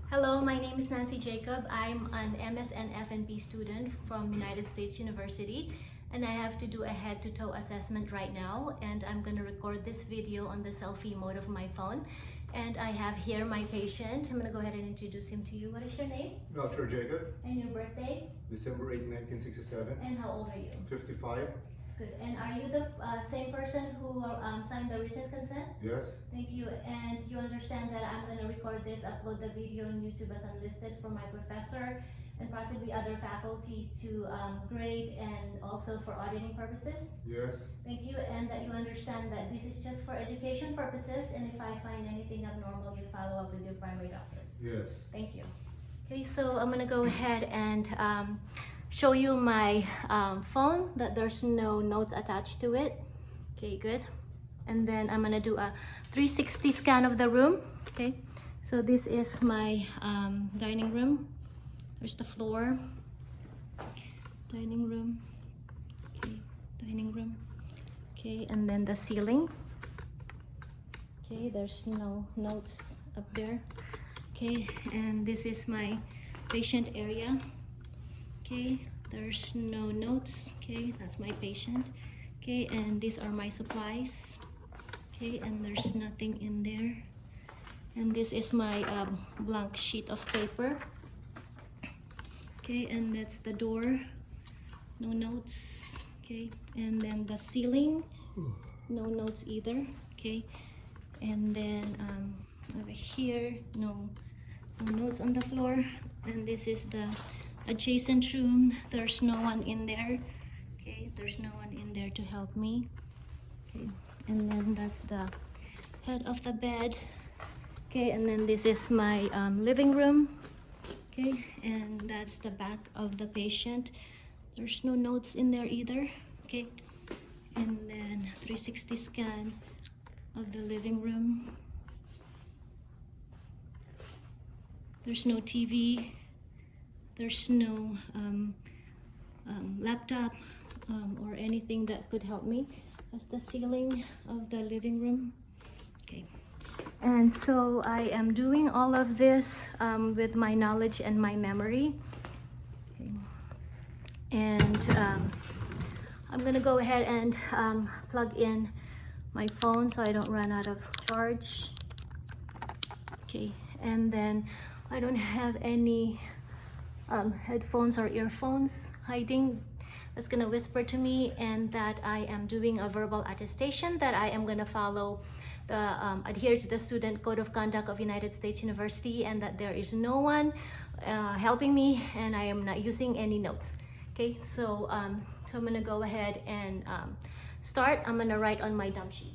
Hello, my name is Nancy Jacob. I'm an MSN F&B student from United States University, and I have to do a head-to-toe assessment right now, and I'm going to record this video on the selfie mode of my phone. And I have here my patient. I'm going to go ahead and introduce him to you. What is your name? Dr. Jacob. And your birthday? December 8, 1967. And how old are you? 55. Good. And are you the same person who signed the written consent? Yes. Thank you. And you understand that I'm going to record this, upload the video on YouTube as unlisted for my professor and possibly other faculty to grade and also for auditing purposes? Yes. Thank you. And that you understand that this is just for education purposes, and if I find anything abnormal, you follow up with your primary doctor. Yes. Thank you. Okay, so I'm going to go ahead and show you my phone that there's no notes attached to it. Okay, good. And then I'm gonna do a 360 scan of the room. Okay, so this is my dining room. There's the floor, dining room, okay, dining room, okay, and then the ceiling. Okay, there's no notes up there. Okay, and this is my patient area. Okay, there's no notes. Okay, that's my patient. Okay, and these are my supplies. Okay, and there's nothing in there. And this is my blank sheet of paper. Okay, and that's the door. No notes. Okay, and then the ceiling. No notes either. Okay, and then over here, no notes on the floor. And this is the adjacent room. There's no one in there. Okay, there's no one in there to help me. Okay, and then that's the head of the bed. Okay, and then this is my living room. Okay, and that's the back of the patient. There's no notes in there either. Okay, and then 360 scan of the living room. There's no TV. There's no laptop or anything that could help me. That's the ceiling of the living room. Okay, and so I am doing all of this with my knowledge and my memory. Okay. And I'm gonna go ahead and plug in my phone so I don't run out of charge. Okay, and then I don't have any headphones or earphones hiding that's gonna whisper to me, and that I am doing a verbal attestation that I am gonna follow adhere to the Student Code of Conduct of United States University, and that there is no one helping me, and I am not using any notes. Okay, so so I'm gonna go ahead and start. I'm gonna write on my dump sheet.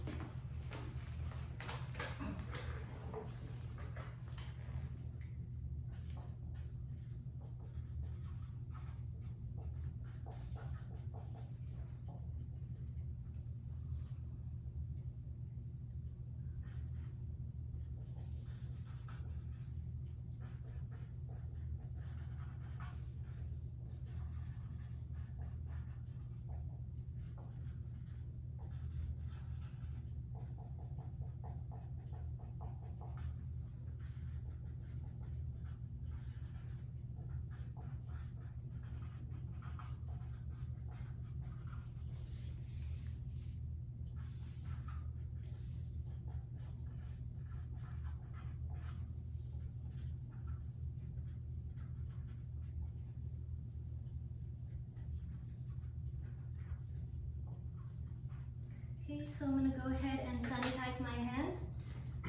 Okay, so I'm gonna go ahead and sanitize my hands.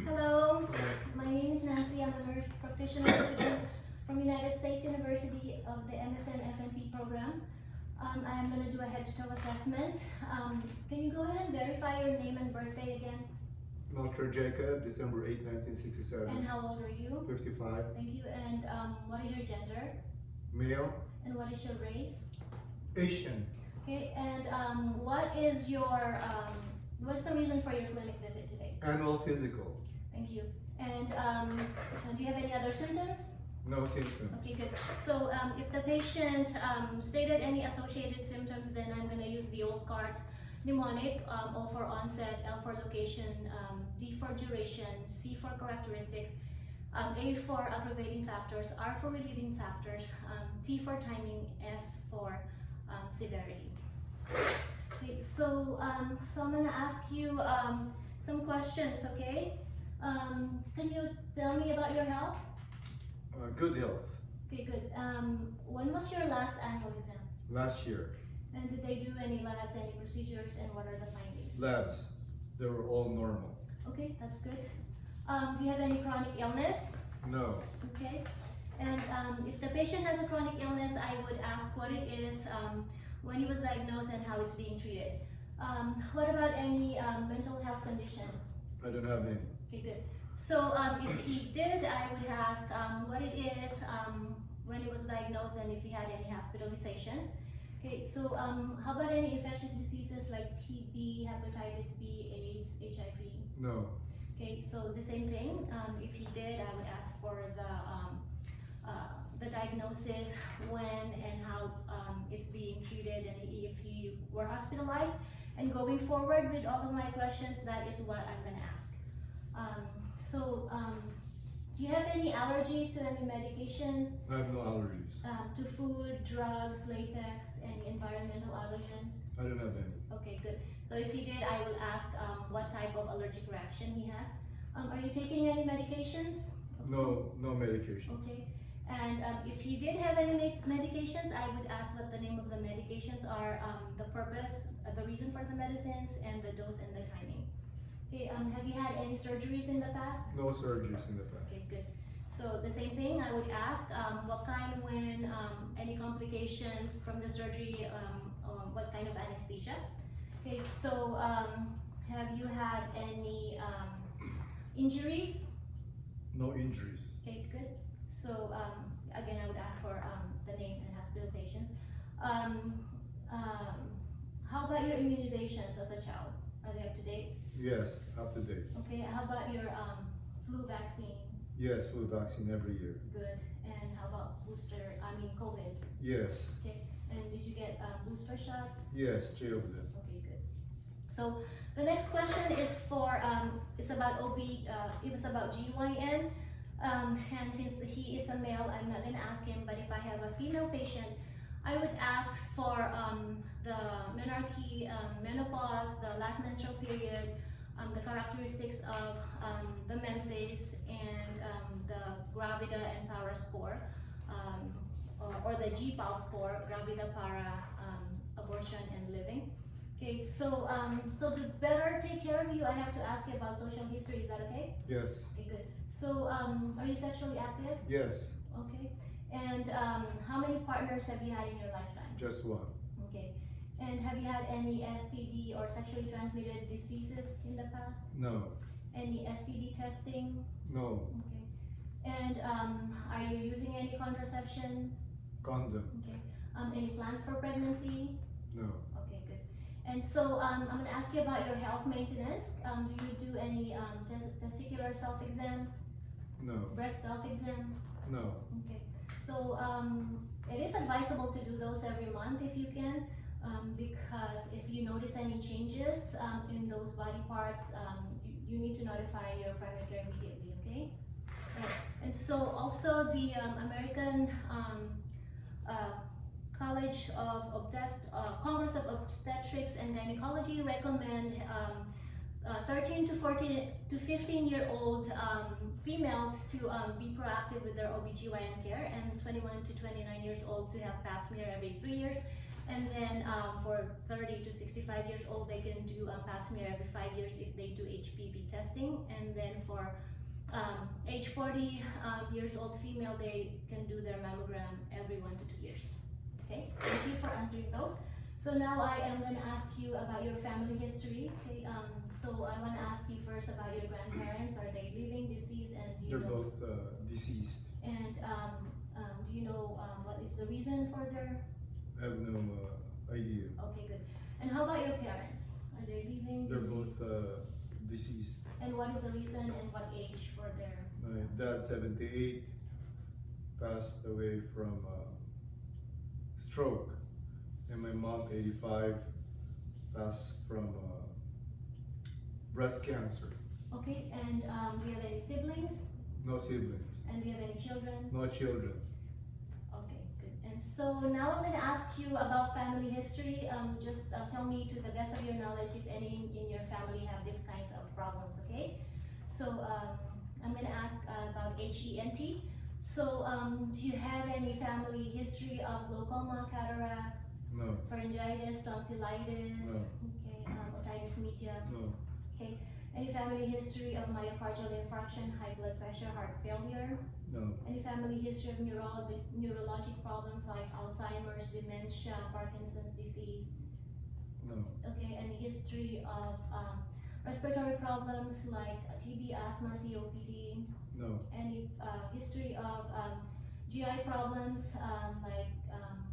Hello, my name is Nancy. I'm a nurse practitioner student from United States University of the MSN F&P program. I am gonna do a head-to-toe assessment. Can you go ahead and verify your name and birthday again? Dr. Jacob, December 8, 1967. And how old are you? 55. Thank you. And what is your gender? Male. And what is your race? Asian. Okay, and what is your what's the reason for your clinic visit today? Annual physical. Thank you. And do you have any other symptoms? No symptom. Okay, good. So if the patient stated any associated symptoms, then I'm going to use the old cards. Mnemonic, O for onset, L for location, D for duration, C for characteristics, A for aggravating factors, R for relieving factors, T for timing, S for severity. Okay, so I'm gonna ask you some questions, okay? Can you tell me about your health? Good health. Okay, good. When was your last annual exam? Last year. And did they do any labs, any procedures, and what are the findings? Labs. They were all normal. Okay, that's good. Do you have any chronic illness? No. Okay. And if the patient has a chronic illness, I would ask what it is, when he was diagnosed, and how it's being treated. What about any mental health conditions? I don't have any. Okay, good. So if he did, I would ask what it is, when he was diagnosed, and if he had any hospitalizations. Okay, so how about any infectious diseases like TB, hepatitis B, AIDS, HIV? No. Okay, so the same thing. If he did, I would ask for the diagnosis, when and how it's being treated, and if he were hospitalized. And going forward with all of my questions, that is what I'm gonna ask. Do you have any allergies to any medications? I have no allergies. To food, drugs, latex, any environmental allergens? I don't have any. Okay, good. So if he did, I will ask what type of allergic reaction he has. Are you taking any medications? No medication. Okay. And if he did have any medications, I would ask what the name of the medications are, the purpose, the reason for the medicines, and the dose and the timing. Okay, have you had any surgeries in the past? No surgeries in the past. Okay, good. So the same thing, I would ask what kind, when, any complications from the surgery, what kind of anesthesia. Okay, so have you had any injuries? No injuries. Okay, good. So again, I would ask for the name and hospitalizations. How about your immunizations as a child? Are they up to date? Yes, up to date. Okay, how about your flu vaccine? Yes, flu vaccine every year. Good. And how about COVID? Yes. Okay, and did you get booster shots? Yes, 3 of them. Okay, good. So the next question is for, it's about it was about GYN. And since he is a male, I'm not gonna ask him, but if I have a female patient, I would ask for the menarche, menopause, the last menstrual period, the characteristics of the menses, and the gravida and para score, or the GPAL score, gravida, para, abortion, and living. Okay, so to better take care of you, I have to ask you about social history. Is that okay? Yes. Okay, good. So are you sexually active? Yes. Okay. And how many partners have you had in your lifetime? Just one. Okay. And have you had any STD or sexually transmitted diseases in the past? No. Any STD testing? No. Okay. And are you using any contraception? Condom. Okay. Any plans for pregnancy? No. Okay, good. And so I'm going to ask you about your health maintenance. Do you do any testicular self-exam? No. Breast self-exam? No. Okay. So it is advisable to do those every month if you can, because if you notice any changes in those body parts, you need to notify your primary care immediately, okay? Right. And so also the American College of Congress of Obstetrics and Gynecology recommend 13 to 15-year-old females to be proactive with their OBGYN care, and 21 to 29 years old to have pap smear every 3 years. And then for 30 to 65 years old, they can do pap smear every 5 years if they do HPV testing. And then for age 40 years old female, they can do their mammogram every 1 to 2 years. Okay, thank you for answering those. So now I am going to ask you about your family history. Okay, so I want to ask you first about your grandparents. Are they living, deceased, and do you They're know? both deceased. And do you know what is the reason for their? I have no idea. Okay, good. And how about your parents? Are they living, They're deceased? both deceased. And what is the reason and what age for their? My dad, 78, passed away from stroke, and my mom, 85, passed from breast cancer. Okay, and do you have any siblings? No sibling. And do you have any children? No children. Okay, good. And so now I'm going to ask you about family history. Just tell me to the best of your knowledge if any in your family have these kinds of problems, okay? So I'm going to ask about HENT. So do you have any family history of glaucoma, cataracts, No. pharyngitis, tonsillitis, No. okay, otitis media? No. Okay. Any family history of myocardial infarction, high blood pressure, heart failure? No. Any family history of neurologic problems like Alzheimer's, dementia, Parkinson's disease? No. Okay. Any history of respiratory problems like TB, asthma, COPD? No. Any history of GI problems like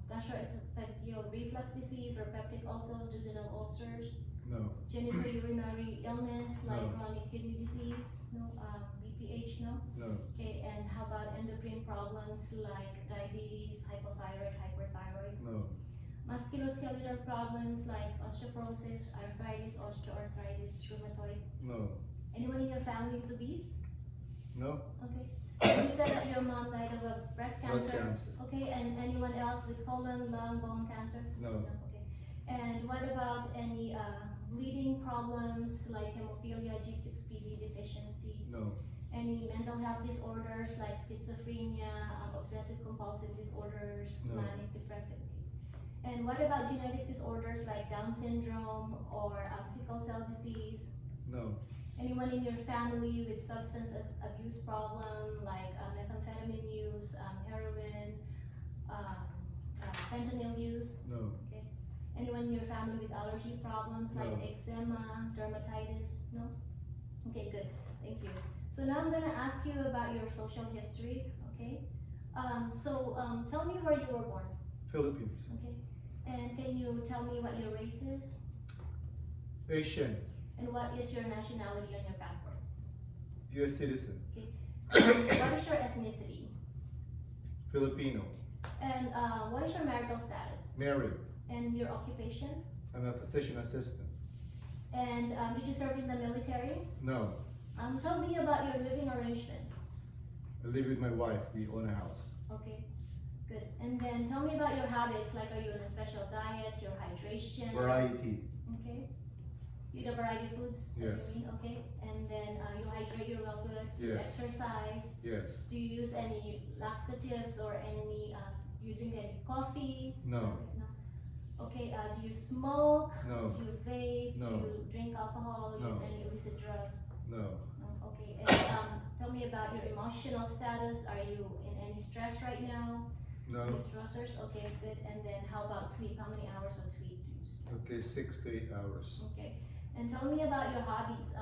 gastroesophageal reflux disease or peptic ulcers, duodenal ulcers? No. Genitourinary illness like No. chronic kidney disease? No. BPH? No. No. Okay, and how about endocrine problems like diabetes, hypothyroid, hyperthyroid? No. Musculoskeletal problems like osteoporosis, arthritis, osteoarthritis, rheumatoid? No. Anyone in your family is obese? No. Okay. You said that your mom died of a breast cancer? Breast cancer. Okay, and anyone else with colon, lung, bone cancer? No. Okay. And what about any bleeding problems like hemophilia, G6PD deficiency? No. Any mental health disorders like schizophrenia, obsessive compulsive disorders, No. manic depressive? And what about genetic disorders like Down syndrome or sickle cell disease? No. Anyone in your family with substance abuse problem like methamphetamine use, heroin, fentanyl use? No. Okay. Anyone in your family with allergy problems like No. eczema, dermatitis? No? Okay, good. Thank you. So now I'm going to ask you about your social history, okay? Tell me where you were born, Philippines. okay? And can you tell me what your race is? Asian. And what is your nationality on your passport? U.S. citizen. Okay. And what is your ethnicity? Filipino. And what is your marital status? Married. And your occupation? I'm a physician assistant. And did you serve in the military? No. Tell me about your living arrangements. I live with my wife. We own a house. Okay, good. And then tell me about your habits, like are you on a special diet, your hydration? Variety. Okay. You eat a variety of foods? that Yes. you mean, okay. And then you hydrate, you're well good. You Yes. exercise. Yes. Do you use any laxatives or any, do you drink any coffee? No. No. Okay, do you smoke? No. Do you vape? No. Do you drink alcohol? No. Use any illicit drugs? No. No. Okay, and tell me about your emotional status. Are you in any stress right now? No. Any stressors? Okay, good. And then how about sleep? How many hours of sleep do you sleep? Okay, 6 to 8 hours. Okay. And tell me about your hobbies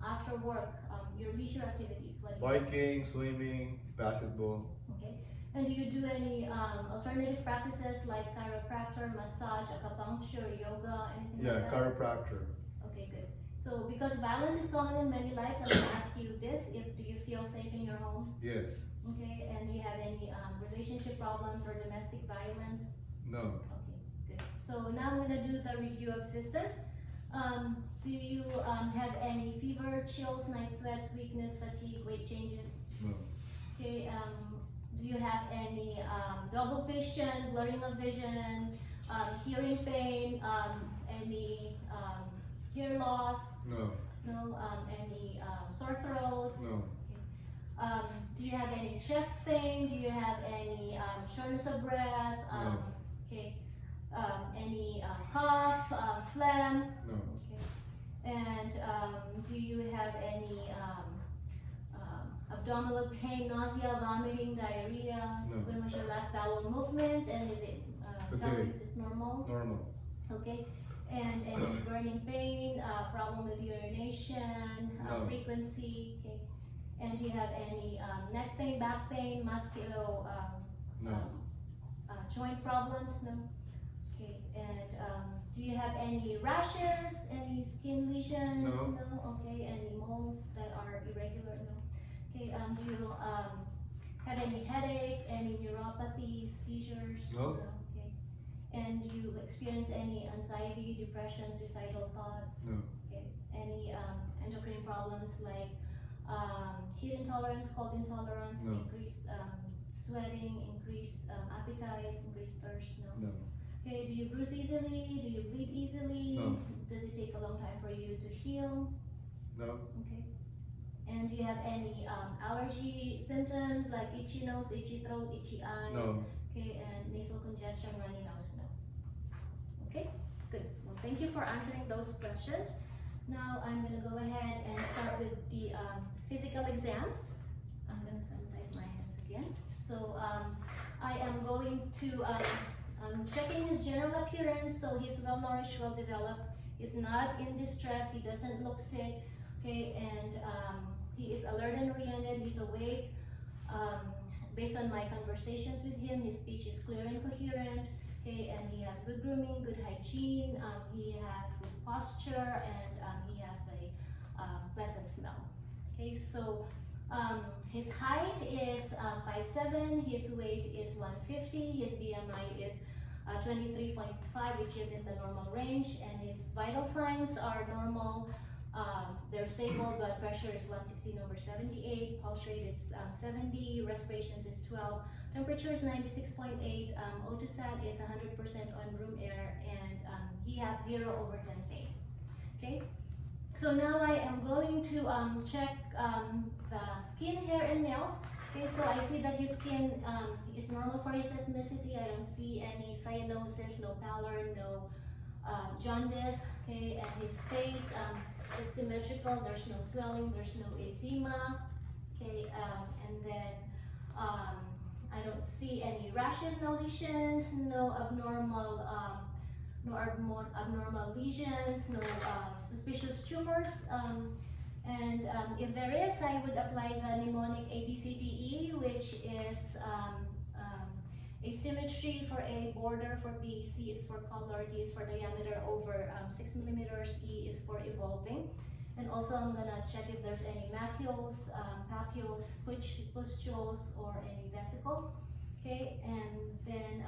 after work, your leisure activities. What do you do? Biking, swimming, basketball. Okay. And do you do any alternative practices like chiropractor, massage, acupuncture, yoga, anything Yeah, like that? chiropractor. Okay, good. So because violence is common in many lives, I'm gonna ask you this: do you feel safe in your home? Yes. Okay. And do you have any relationship problems or domestic violence? No. Okay, good. So now I'm gonna do the review of systems. Do you have any fever, chills, night sweats, weakness, fatigue, weight changes? No. Okay, do you have any double vision, blurring of vision, hearing pain, any hear loss? No. No, any sore throat? No. Okay. Do you have any chest pain? Do you have any shortness of breath? No. Okay. Any cough, phlegm? No. Okay. And do you have any abdominal pain, nausea, vomiting, diarrhea? No. When was your last bowel movement? And is it Okay. is it normal? Normal. Okay. And any burning pain, problem with urination, No. frequency? Okay. And do you have any neck pain, back pain, musculo, No. joint problems? No. Okay. And do you have any rashes, any skin lesions? No. Okay. Any moles that are irregular? No. Okay. Do you have any headache, any neuropathy, seizures? No. Okay. And do you experience any anxiety, depression, suicidal thoughts? No. Okay. Any endocrine problems like heat intolerance, cold intolerance, No. increased sweating, increased appetite, increased thirst? No. No. Okay, do you bruise easily? Do you bleed easily? No. Does it take a long time for you to heal? No. Okay. And do you have any allergy symptoms like itchy nose, itchy throat, itchy eyes? No. Okay, and nasal congestion, runny nose? No. Okay, good. Well, thank you for answering those questions. Now I'm gonna go ahead and start with the physical exam. I'm gonna sanitize my hands again. So I am going to checking his general appearance. So he's well nourished, well developed. He's not in distress. He doesn't look sick. Okay, and he is alert and oriented. He's awake. Based on my conversations with him, his speech is clear and coherent. Okay, and he has good grooming, good hygiene. He has good posture, and he has a pleasant smell. Okay, so his height is 5'7", his weight is 150, his BMI is 23.5, which is in the normal range, and his vital signs are normal. They're stable. Blood pressure is 116/78, pulse rate is 70, respirations is 12, temperature is 96.8, O2 sat is 100% on room air, and he has 0/10 pain. Okay, so now I am going to check the skin, hair, and nails. Okay, so I see that his skin is normal for his ethnicity. I don't see any cyanosis, no pallor, no jaundice. Okay, and his face looks symmetrical. There's no swelling, there's no edema. Okay, and then I don't see any rashes, no lesions, no abnormal lesions, no suspicious tumors. And if there is, I would apply the mnemonic ABCDE, which is asymmetry for A, border for B, C is for color, D is for diameter over 6 millimeters, E is for evolving. And also I'm gonna check if there's any macules, papules, pustules, or any vesicles. Okay, and then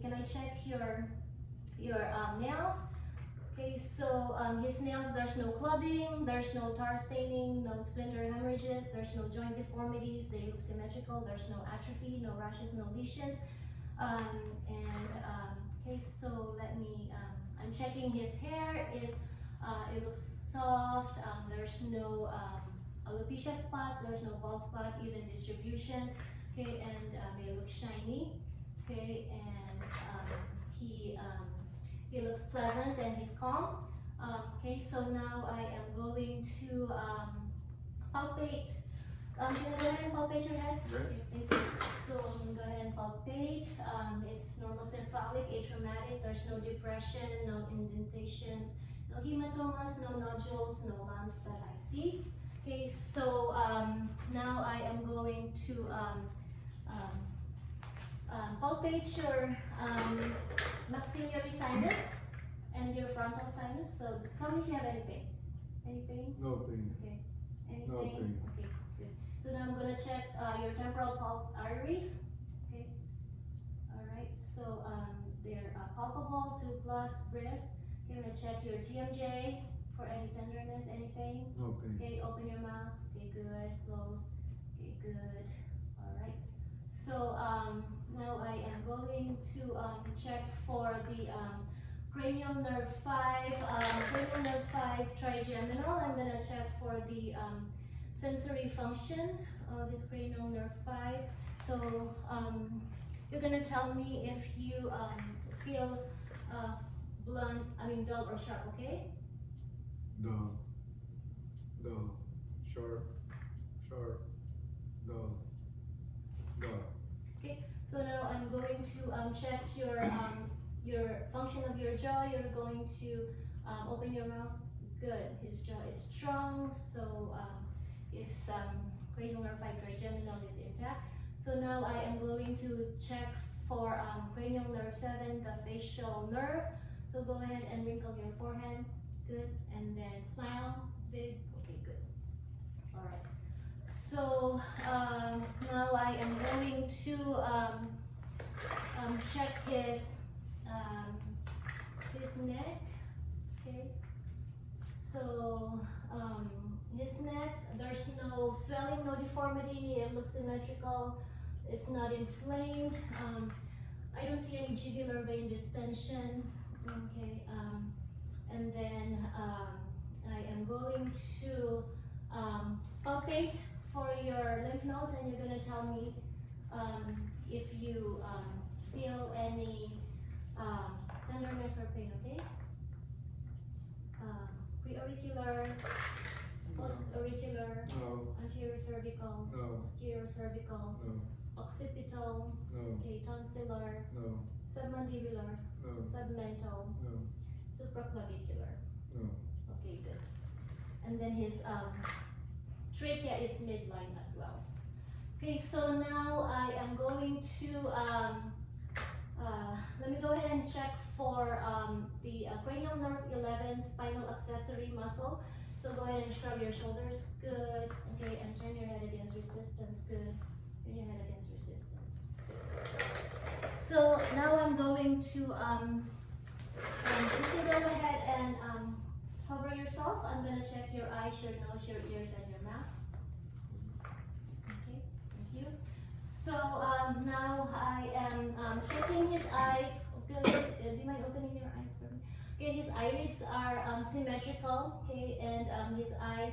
can I check your nails? Okay, so his nails, there's no clubbing, there's no tar staining, no splinter hemorrhages, there's no joint deformities, they look symmetrical, there's no atrophy, no rashes, no lesions. Okay, so let me, I'm checking his hair, it looks soft, there's no alopecia spots, there's no bald spot, even distribution. Okay, and they look shiny. Okay, and he looks pleasant and he's calm. Okay, so now I am going to palpate. Can I go ahead and palpate your head? Yes. Okay, thank you. So I'm going to go ahead and palpate. It's normal cephalic, atraumatic. There's no depression, no indentations, no hematomas, no nodules, no lumps that I see. Okay, so now I am going to palpate your maxillary sinus and your frontal sinus. So tell me if you have any pain. Any pain? No pain. Okay. Any No pain? pain. Okay, good. So now I'm gonna check your temporal pulse arteries. Okay. All right. So they're palpable, 2+ brisk. Okay, I'm gonna check your TMJ for any tenderness, any pain. No pain. Okay, open your mouth. Okay, good. Close. Okay, good. All right. So now I am going to check for the cranial nerve 5, trigeminal. I'm gonna check for the sensory function of this cranial nerve 5. So you're gonna tell me if you feel dull or sharp. Okay? Dull. Dull. Sharp. Sharp. Dull. Dull. Okay. So now I'm going to check your function of your jaw. You're going to open your mouth. Good. His jaw is strong. So his cranial nerve 5 trigeminal is intact. So now I am going to check for cranial nerve 7, the facial nerve. So go ahead and wrinkle your forehead. Good. And then smile. Big. Okay, good. All right. So now I am going to check his neck. Okay. So His neck, there's no swelling, no deformity. It looks symmetrical. It's not inflamed. I don't see any jugular vein distension. Okay, and then I am going to palpate for your lymph nodes, and you're going to tell me if you feel any tenderness or pain. Okay. Pre-auricular, post-auricular, No. anterior cervical, No. posterior cervical, No. occipital, No. okay, tonsillar, No. submandibular, No. submental, No. supraclavicular. No. Okay, good. And then his trachea is midline as well. Okay, so now I am going to let me go ahead and check for the cranial nerve 11 spinal accessory muscle. So go ahead and shrug your shoulders. Good. Okay, and turn your head against resistance. Good. Turn your head against resistance. So now I'm going to you can go ahead and cover yourself. I'm gonna check your eyes, your nose, your ears, and your mouth. Okay, thank you. So now I am checking his eyes. Good. Do you mind opening your eyes for me? Okay, his eyelids are symmetrical. Okay, and his eyes,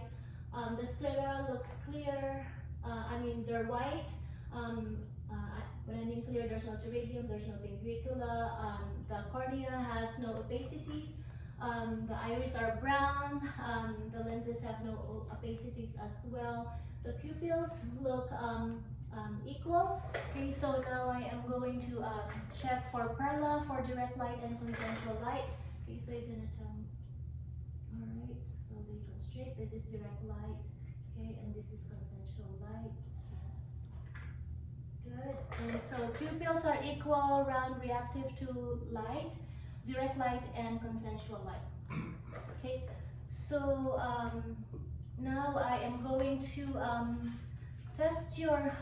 the sclera looks clear. I mean, they're white. When I mean clear, there's no pterygium, there's no pinguicula. The cornea has no opacities. The iris are brown. The lenses have no opacities as well. The pupils look equal. Okay, so now I am going to check for perla, for direct light and consensual light. Okay, so you're gonna tell me. Alright, slowly go straight. This is direct light. Okay, and this is consensual light. Good. And so pupils are equal, round, reactive to light, direct light, and consensual light. Okay, so now I am going to test your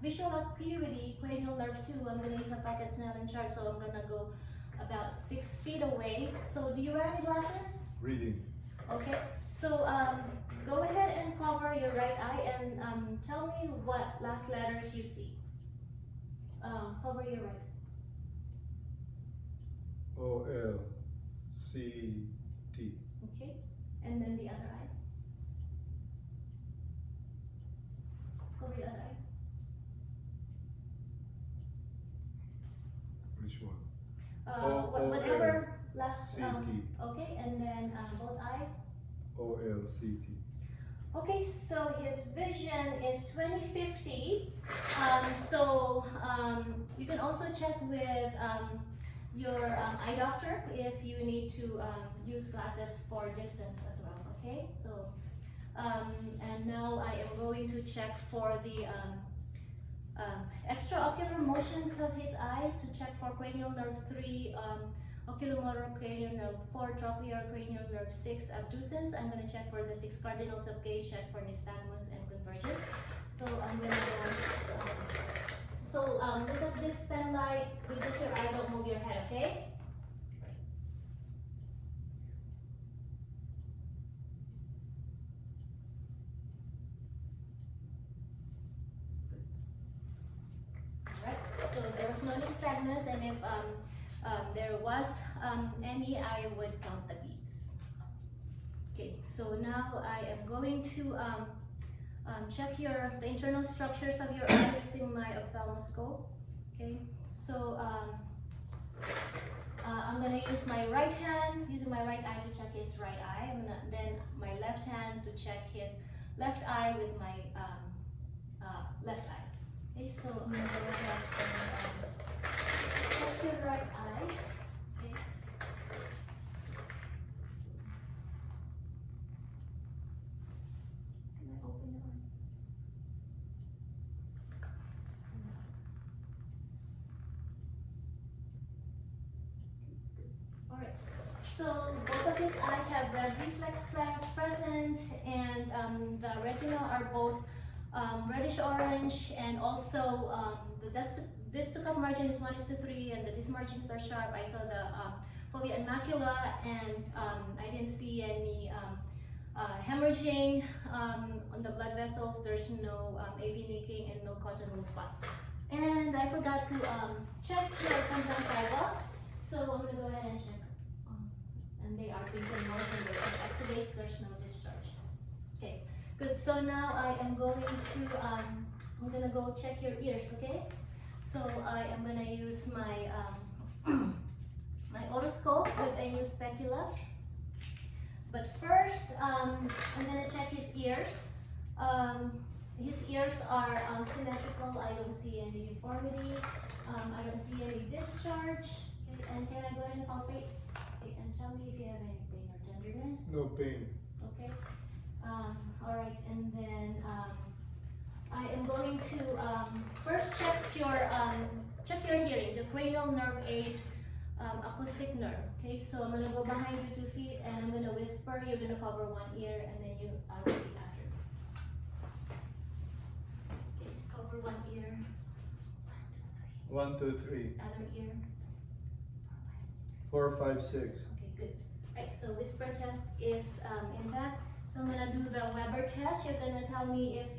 visual acuity, cranial nerve 2. I'm going to use a pocket Snellen chart, so I'm going to go about 6 feet away. So do you wear any glasses? Reading. Okay, so go ahead and cover your right eye and tell me what last letters you see. Cover your right. O-L-C-T. Okay, and then the other eye. Cover your other eye. Which one? Whatever last. C-T. Okay, and then both eyes. O-L-C-T. Okay, so his vision is 20/50. You can also check with your eye doctor if you need to use glasses for distance as well. Okay, so and now I am going to check for the extraocular motions of his eye to check for cranial nerve 3, oculomotor cranial nerve 4, trochlear cranial nerve 6, abducens. I'm going to check for the 6 cardinals of gaze, check for nystagmus and convergence. So I'm going to go. Look at this pen light with just your eye, don't move your head, okay? Alright, so there was no nystagmus, and if there was any, I would count the beats. Okay, so now I am going to check the internal structures of your eye using my ophthalmoscope. Okay, so I'm gonna use my right hand, using my right eye to check his right eye. I'm gonna then my left hand to check his left eye with my left eye. Okay, so I'm gonna go ahead and check your right eye. Okay. Can I open your eye? Alright, so both of his eyes have red reflex present, and the retina are both reddish orange, and also the distal margin is 1:3, and the disc margins are sharp. I saw the fovea and macula, and I didn't see any hemorrhaging on the blood vessels. There's no AV leaking and no cotton wool spots. And I forgot to check your conjunctiva. So I'm gonna go ahead and check. And they are pink and moist and there's no exudates, there's no discharge. Okay, good. So now I am going to, I'm gonna go check your ears, okay? So I am gonna use my my otoscope with a new specula. But first, I'm gonna check his ears. His ears are symmetrical. I don't see any deformity. I don't see any discharge. Okay, and can I go ahead and palpate? Okay, and tell me if you have any pain or tenderness. No pain. Okay. All right, and then I am going to first check your hearing, the cranial nerve 8 acoustic nerve. Okay, so I'm gonna go behind you 2 feet and I'm gonna whisper. You're gonna cover one ear and then you repeat after me. Okay, cover one ear. 1, 2, 3. Other ear. 4, 5, 6. Okay, good. Right, so whisper test is intact. So I'm gonna do the Weber test. You're gonna tell me if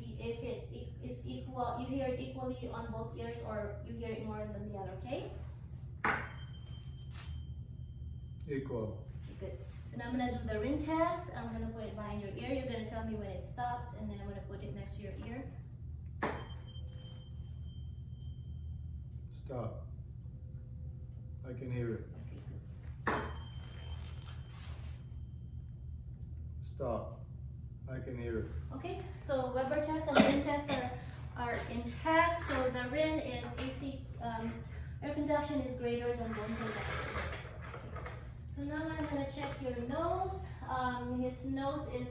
it is equal, you hear it equally on both ears or you hear it more than the other, okay? Equal. Okay, good. So now I'm gonna do the ring test. I'm gonna put it behind your ear. You're gonna tell me when it stops and then I'm gonna put it next to your ear. Stop. I can hear it. Okay, good. Stop. I can hear it. Okay, so Weber test and ring test are intact. So the ring is AC, air conduction is greater than bone conduction. So now I'm gonna check your nose. His nose is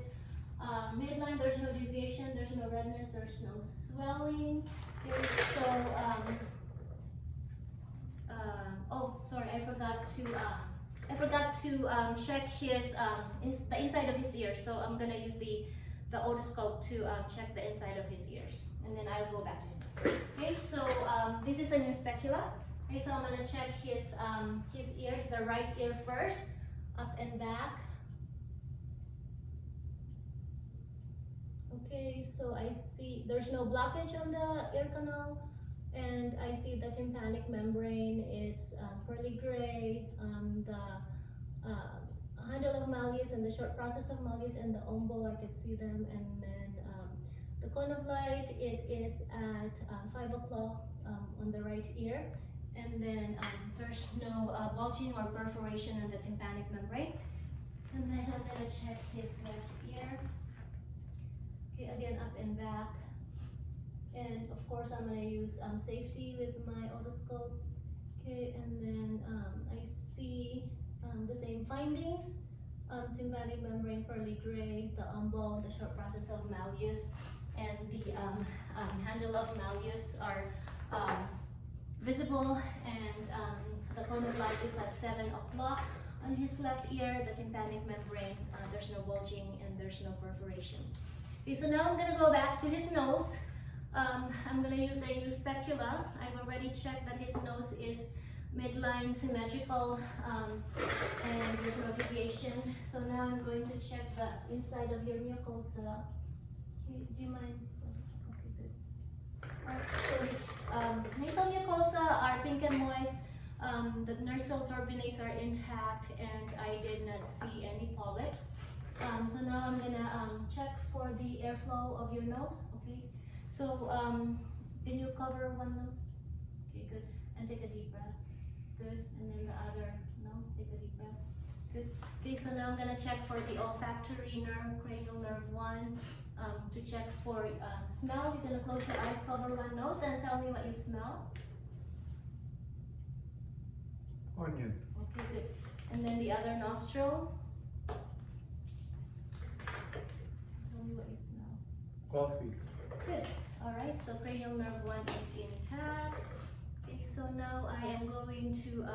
midline, there's no deviation, there's no redness, there's no swelling. Okay, so, oh, sorry, I forgot to check his, the inside of his ears. So I'm gonna use the otoscope to check the inside of his ears. And then I'll go back to his nose. Okay, so this is a new specula. Okay, so I'm gonna check his ears, the right ear first, up and back. Okay, so I see there's no blockage on the ear canal, and I see the tympanic membrane, it's pearly gray. The handle of malleus and the short process of malleus and the ombo, I could see them, and then the cone of light, it is at 5 o'clock on the right ear. And then there's no bulging or perforation in the tympanic membrane. And then I'm gonna check his left ear. Okay, again, up and back. And of course, I'm gonna use safety with my otoscope. Okay, and then I see the same findings. Tympanic membrane, pearly gray, the umbo, the short process of malleus, and the handle of malleus are visible, and the cone of light is at 7 o'clock. On his left ear, the tympanic membrane, there's no bulging and there's no perforation. Okay, so now I'm gonna go back to his nose. I'm gonna use a new specula. I've already checked that his nose is midline symmetrical and there's no deviation. So now I'm going to check the inside of your mucosa. Okay, do you mind? Okay, good. So his nasal mucosa are pink and moist. The nasal turbinates are intact, and I did not see any polyps. So now I'm gonna check for the airflow of your nose. Okay. So can you cover one nose? Okay, good. And take a deep breath. Good. And then the other nose, take a deep breath. Good. Okay, so now I'm gonna check for the olfactory nerve, cranial nerve 1, to check for smell. You're gonna close your eyes, cover one nose, and tell me what you smell. Onion. Okay, good. And then the other nostril. Tell me what you smell. Coffee. Good. All right, so cranial nerve 1 is intact. Okay, so now I am going to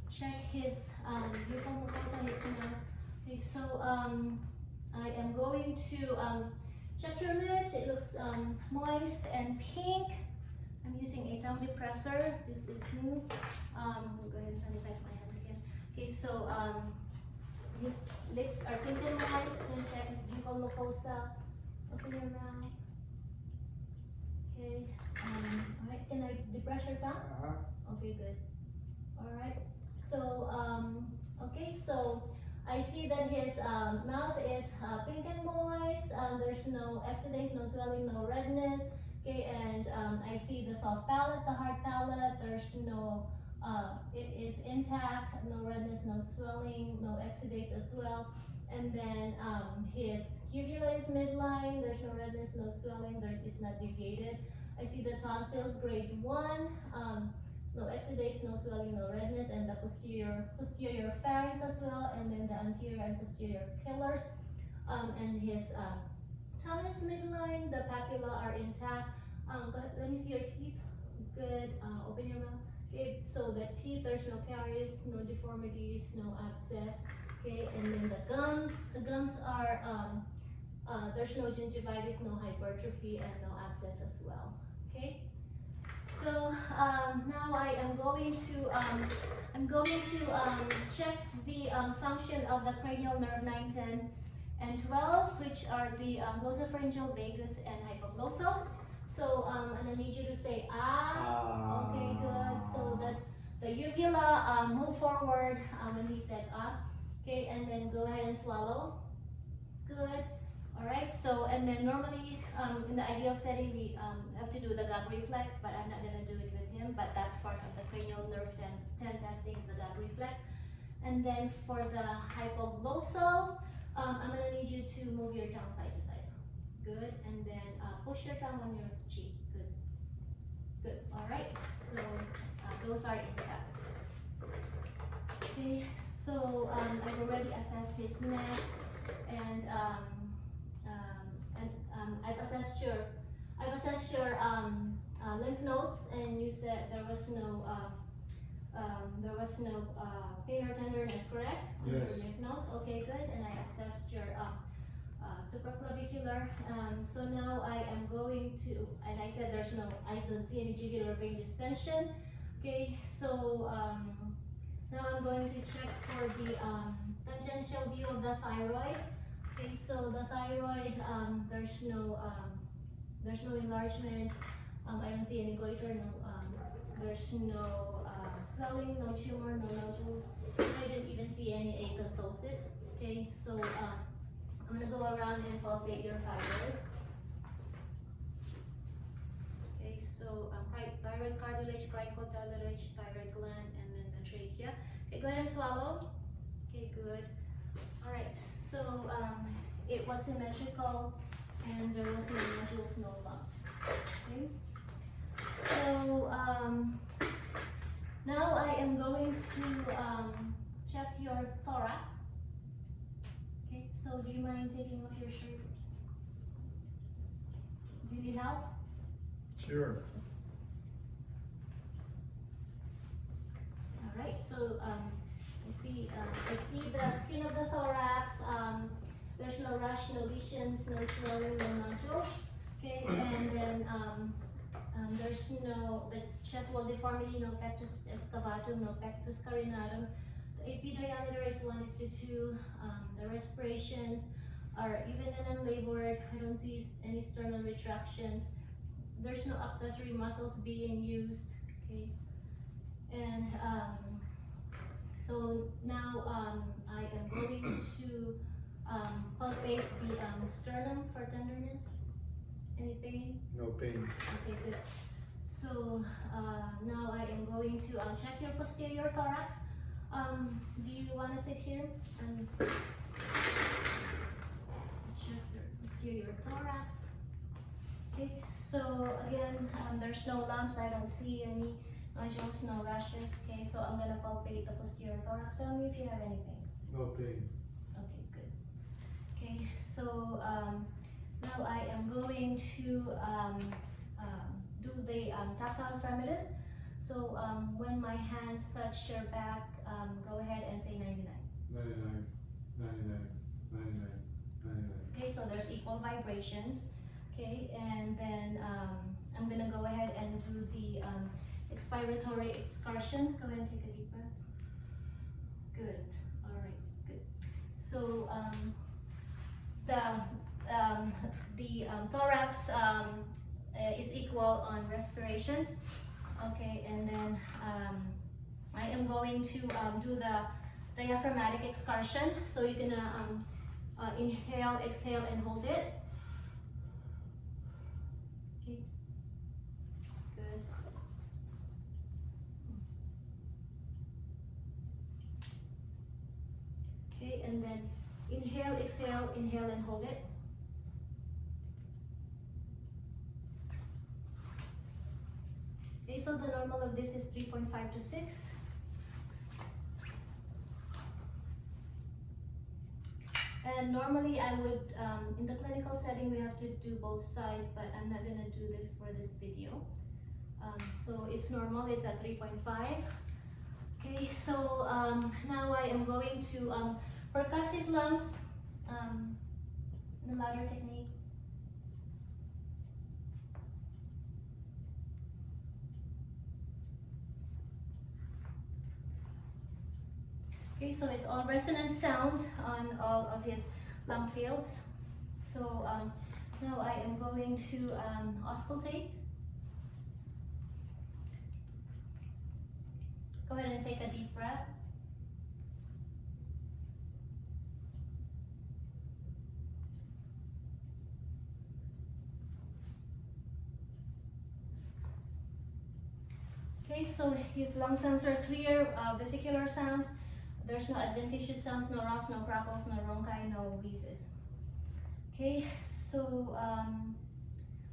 check his buccal mucosa, his smell. Okay, so I am going to check your lips. It looks moist and pink. I'm using a tongue depressor. This is new. I'll go ahead and sanitize my hands again. Okay, so his lips are pink and moist. Gonna check his buccal mucosa. Open your mouth. Okay. Alright, can I depress your tongue? Okay, good. Alright. So, okay, so I see that his mouth is pink and moist. There's no exudates, no swelling, no redness. Okay, and I see the soft palate, the hard palate. There's no, it is intact, no redness, no swelling, no exudates as well. And then his uvula is midline. There's no redness, no swelling. It's not deviated. I see the tonsils grade 1. No exudates, no swelling, no redness, and the posterior pharynx as well, and then the anterior and posterior pillars. And his tongue is midline, the papilla are intact. But let me see your teeth. Good. Open your mouth. Okay, so the teeth, there's no caries, no deformities, no abscess. Okay, and then the gums are there's no gingivitis, no hypertrophy, and no abscess as well. Okay. So now I am going to check the function of the cranial nerve 9, 10, and 12, which are the glossopharyngeal, vagus, and hypoglossal. So I'm gonna need you to say ah. Okay, good. So that the uvula move forward when he said ah. Okay, and then go ahead and swallow. Good. All right. So and then normally in the ideal setting we have to do the gag reflex, but I'm not gonna do it with him. But that's part of the cranial nerve 10 testing is the gag reflex. And then for the hypoglossal, I'm gonna need you to move your tongue side to side. Good. And then push your tongue on your cheek. Good. Good. All right. So those are intact. Okay. So I've already assessed his neck, and I've assessed your lymph nodes, and you said there was no pain or tenderness, correct? On Yes. your lymph nodes. Okay, good. And I assessed your supraclavicular. So now I am going to, and I said I don't see any jugular vein distension. Okay, so now I'm going to check for the tangential view of the thyroid. Okay, so the thyroid, there's no enlargement. I don't see any goiter. There's no swelling, no tumor, no nodules. I didn't even see any acanthosis. Okay, so I'm gonna go around and palpate your thyroid. Okay, so thyroid cartilage, cricocartilage, thyroid gland, and then the trachea. Okay, go ahead and swallow. Okay, good. All right, so it was symmetrical, and there was no nodules, no lumps. Okay. So now I am going to check your thorax. Okay, so do you mind taking off your shirt? Do you need help? Sure. All right, so I see the skin of the thorax. There's no rash, no lesions, no swelling, no nodules. Okay, and then there's the chest wall deformity, no pectus excavatum, no pectus carinatum. The AP diameter is 1:2. The respirations are even and unlabored. I don't see any sternal retractions. There's no accessory muscles being used. Okay, and so now I am going to palpate the sternum for tenderness. Any pain? No pain. Okay, good. So now I am going to check your posterior thorax. Do you want to sit here and check your posterior thorax? Okay, so again, there's no lumps. I don't see any nodules, no rashes. Okay, so I'm gonna palpate the posterior thorax. Tell me if you have any pain. No pain. Okay, good. Okay, so now I am going to do the tactile fremitus. So when my hands touch your back, go ahead and say 99. 99, 99, 99, 99. Okay, so there's equal vibrations. Okay, and then I'm gonna go ahead and do the expiratory excursion. Go ahead and take a deep breath. Good. All right. Good. So the thorax is equal on respirations. Okay, and then I am going to do the diaphragmatic excursion. So you're gonna inhale, exhale, and hold it. Okay, good. Okay, and then inhale, exhale, inhale, and hold it. Okay, so the normal of this is 3.5 to 6. And normally I would, in the clinical setting, we have to do both sides, but I'm not gonna do this for this video. So it's normal, it's at 3.5. Okay, so now I am going to percuss his lungs in the ladder technique. Okay, so it's all resonant sound on all of his lung fields. So now I am going to auscultate. Go ahead and take a deep breath. Okay, so his lung sounds are clear, vesicular sounds. There's no adventitious sounds, no rocks, no crackles, no ronchi, no wheezes. Okay, so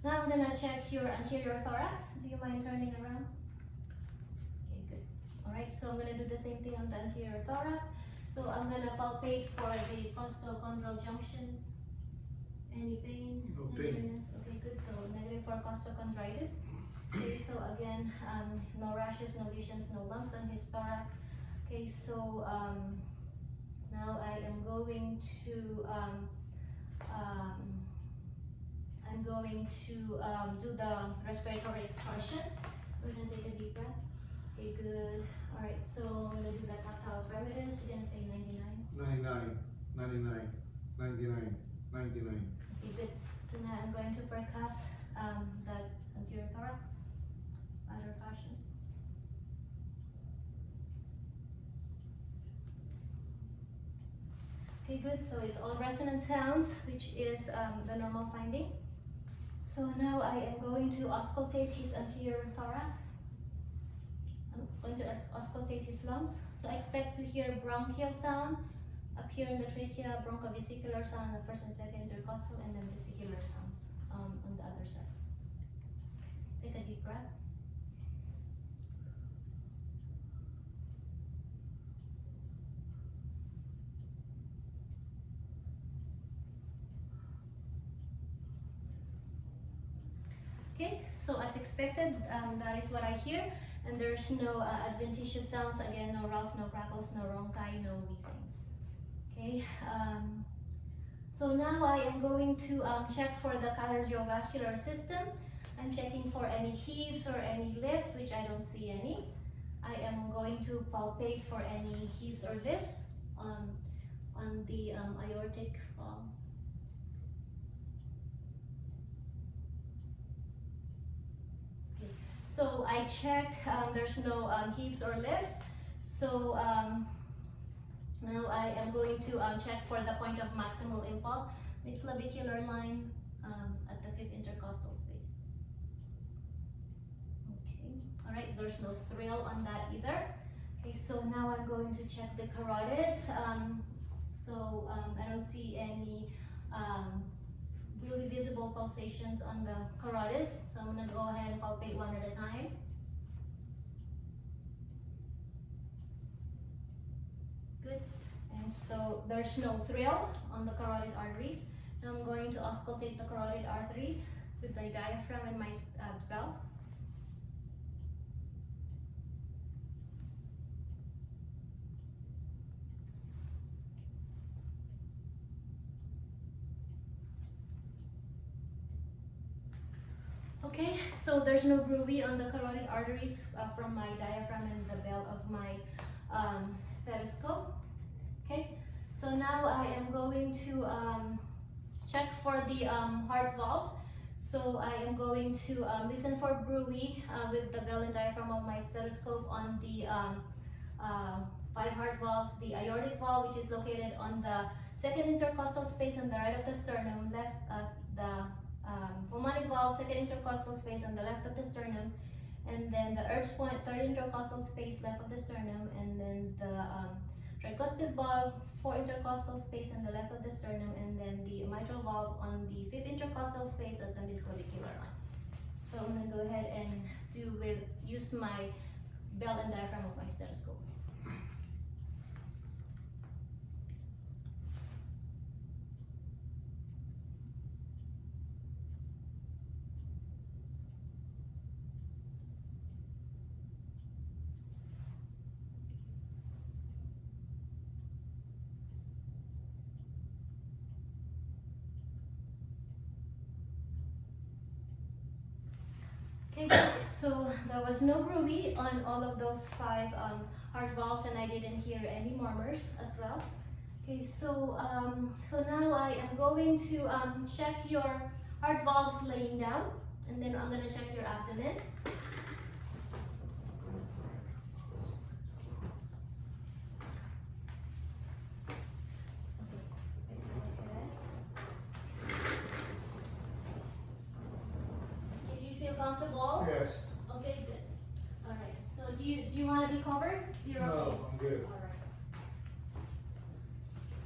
now I'm gonna check your anterior thorax. Do you mind turning around? Okay, good. All right, so I'm gonna do the same thing on the anterior thorax. So I'm gonna palpate for the costochondral junctions. Any pain? No pain. Tenderness? Okay, good. So negative for costochondritis. Okay, so again, no rashes, no lesions, no lumps on his thorax. Okay, so now I am going to do the respiratory excursion. Go ahead and take a deep breath. Okay, good. All right, so I'm gonna do the tactile parameters. You're gonna say 99. 99, 99, 99, 99. Okay, good. So now I'm going to percuss the anterior thorax, ladder fashion. Okay, good. So it's all resonant sounds, which is the normal finding. So now I am going to auscultate his anterior thorax. I'm going to auscultate his lungs. So I expect to hear bronchial sound up here in the trachea, bronchovesicular sound on the first and second intercostal, and then vesicular sounds on the other side. Take a deep breath. Okay, so as expected, that is what I hear, and there's no adventitious sounds, again, no ralls, no crackles, no ronchi, no wheezing. Okay, so now I am going to check for the cardiovascular system. I'm checking for any heaves or any lifts, which I don't see any. I am going to palpate for any heaves or lifts on the aortic wall. So I checked, there's no heaves or lifts. So now I am going to check for the point of maximal impulse with clavicular line at the fifth intercostal space. Okay, all right, there's no thrill on that either. Okay, so now I'm going to check the carotids. I don't see any really visible pulsations on the carotids. So I'm gonna go ahead and palpate one at a time. Good. And so there's no thrill on the carotid arteries. Now I'm going to auscultate the carotid arteries with my diaphragm and my bell. Okay, so there's no bruit on the carotid arteries from my diaphragm and the bell of my stethoscope. Okay, So now I am going to check for the heart valves. So I am going to listen for bruit with the bell and diaphragm of my stethoscope on the 5 heart valves, the aortic valve, which is located on the second intercostal space on the right of the sternum, left the pulmonic valve, second intercostal space on the left of the sternum, and then the Erb's point, third intercostal space left of the sternum, and then the tricuspid valve, fourth intercostal space on the left of the sternum, and then the mitral valve on the fifth intercostal space at the midclavicular line. So I'm gonna go ahead and use my bell and diaphragm of my stethoscope. Okay guys, so there was no bruit on all of those 5 heart valves, and I didn't hear any murmurs as well. Okay, so now I am going to check your heart valves laying down, and then I'm gonna check your abdomen. Do you feel comfortable? Yes. Okay, good. All right. So do you want to be covered? You're okay. No, I'm good. All right.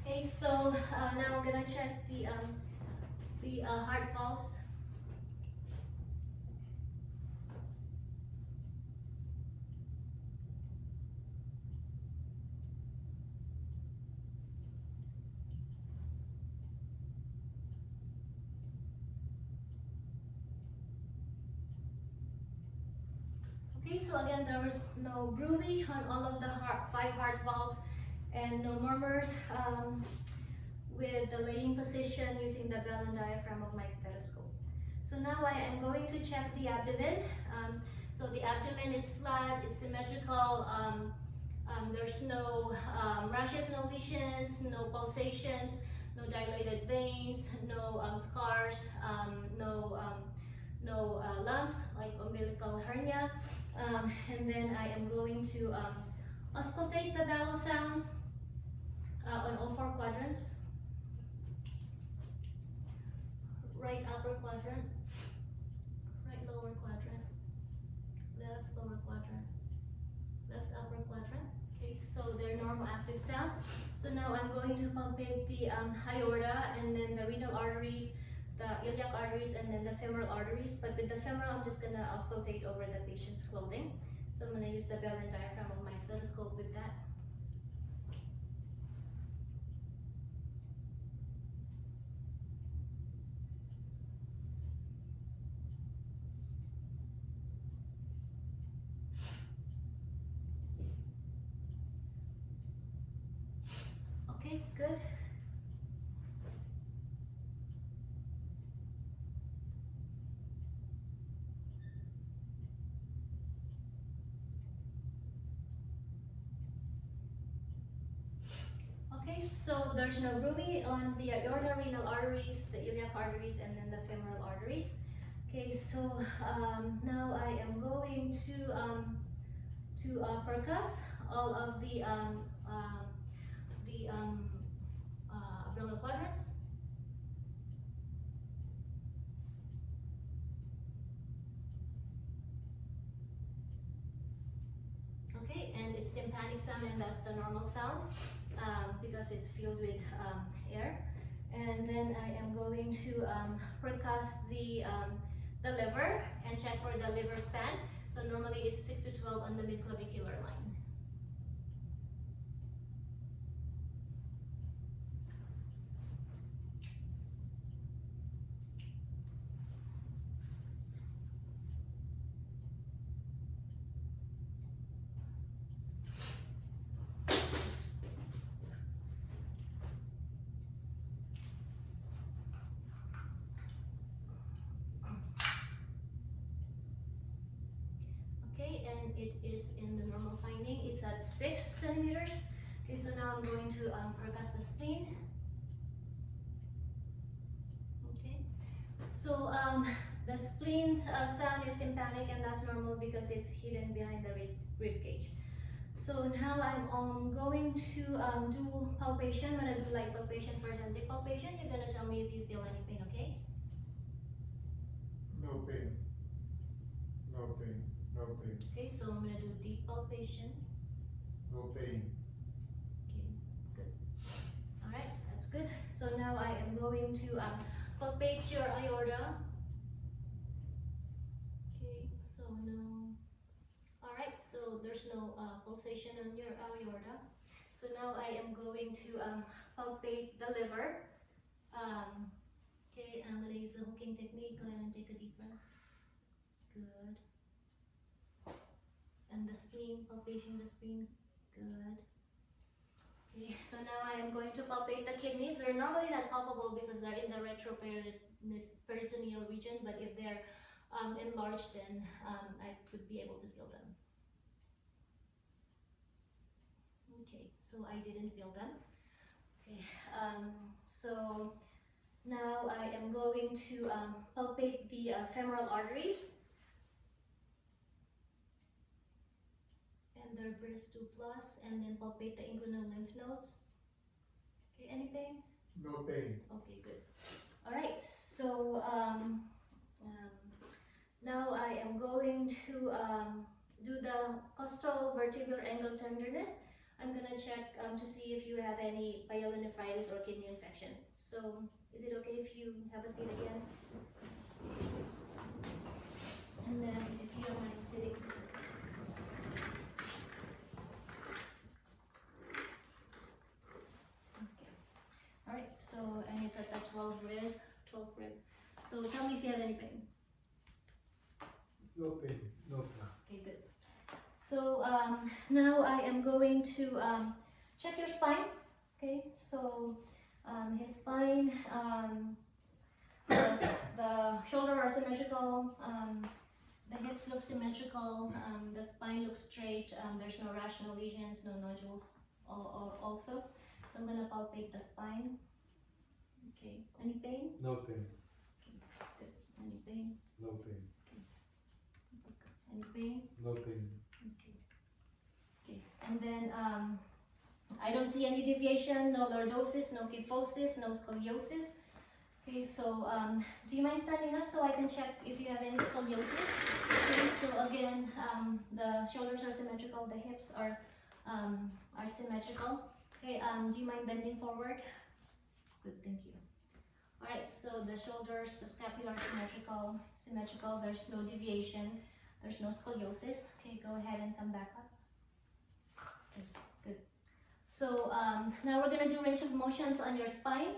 Okay, so now I'm gonna check the heart valves. Okay, so again, there was no bruit on all of the 5 heart valves, and no murmurs with the laying position using the bell and diaphragm of my stethoscope. So now I am going to check the abdomen. So the abdomen is flat, it's symmetrical. There's no rashes, no lesions, no pulsations, no dilated veins, no scars, no lumps like umbilical hernia. And then I am going to auscultate the vowel sounds on all 4 quadrants. Right upper quadrant, right lower quadrant, left lower quadrant, left upper quadrant. Okay, so they're normal active sounds. So now I'm going to palpate the aorta, and then the renal arteries, the iliac arteries, and then the femoral arteries. But with the femoral, I'm just gonna auscultate over the patient's clothing. So I'm gonna use the bell and diaphragm of my stethoscope with that. Okay, good. Okay, so there's no bruit on the aorta, renal arteries, the iliac arteries, and then the femoral arteries. Okay, so now I am going to percuss all of the abdominal quadrants. Okay, and it's tympanic sound, and that's the normal sound because it's filled with air. And then I am going to percuss the liver and check for the liver span. So normally it's 6 to 12 on the midclavicular line. Okay, and it is in the normal finding. It's at 6 centimeters. Okay, so now I'm going to percuss the spleen. Okay, so the spleen sound is tympanic, and that's normal because it's hidden behind the rib cage. So now I'm going to do palpation. When I do like palpation first and deep palpation, you're gonna tell me if you feel any pain, okay? No pain. No pain. No pain. Okay, so I'm gonna do deep palpation. No pain. Okay, good. All right, that's good. So now I am going to palpate your aorta. Okay, so no. All right, so there's no pulsation on your aorta. So now I am going to palpate the liver. Okay, I'm gonna use the hooking technique. Go ahead and take a deep breath. Good. And the spleen, palpation the spleen. Good. Okay, so now I am going to palpate the kidneys. They're normally not palpable because they're in the retroperitoneal region, but if they're enlarged, then I could be able to feel them. Okay, so I didn't feel them. Okay, so now I am going to palpate the femoral arteries. And their bris 2 plus, and then palpate the inguinal lymph nodes. Okay, any pain? No pain. Okay, good. All right, so now I am going to do the costovertebral angle tenderness. I'm gonna check to see if you have any pyelonephritis or kidney infection. So, is it okay if you have a seat again? And then, if you don't mind sitting. Alright, so, and it's at the 12th rib. So tell me if you have any pain. No pain. No pain. Okay, good. So now I am going to check your spine. Okay, so his spine, the shoulder are symmetrical, the hips look symmetrical, the spine looks straight, there's no rational lesions, no nodules also. So I'm gonna palpate the spine. Okay, any pain? No pain. Okay, good. Any pain? No pain. Any pain? No pain. Okay. Okay, and then I don't see any deviation, no lordosis, no kyphosis, no scoliosis. Okay, so do you mind standing up so I can check if you have any scoliosis? Okay, so again, the shoulders are symmetrical, the hips are symmetrical. Okay, do you mind bending forward? Good, thank you. All right, so the shoulders, the scapula are symmetrical, there's no deviation, there's no scoliosis. Okay, go ahead and come back up. Okay, good. So now we're gonna do range of motions on your spine,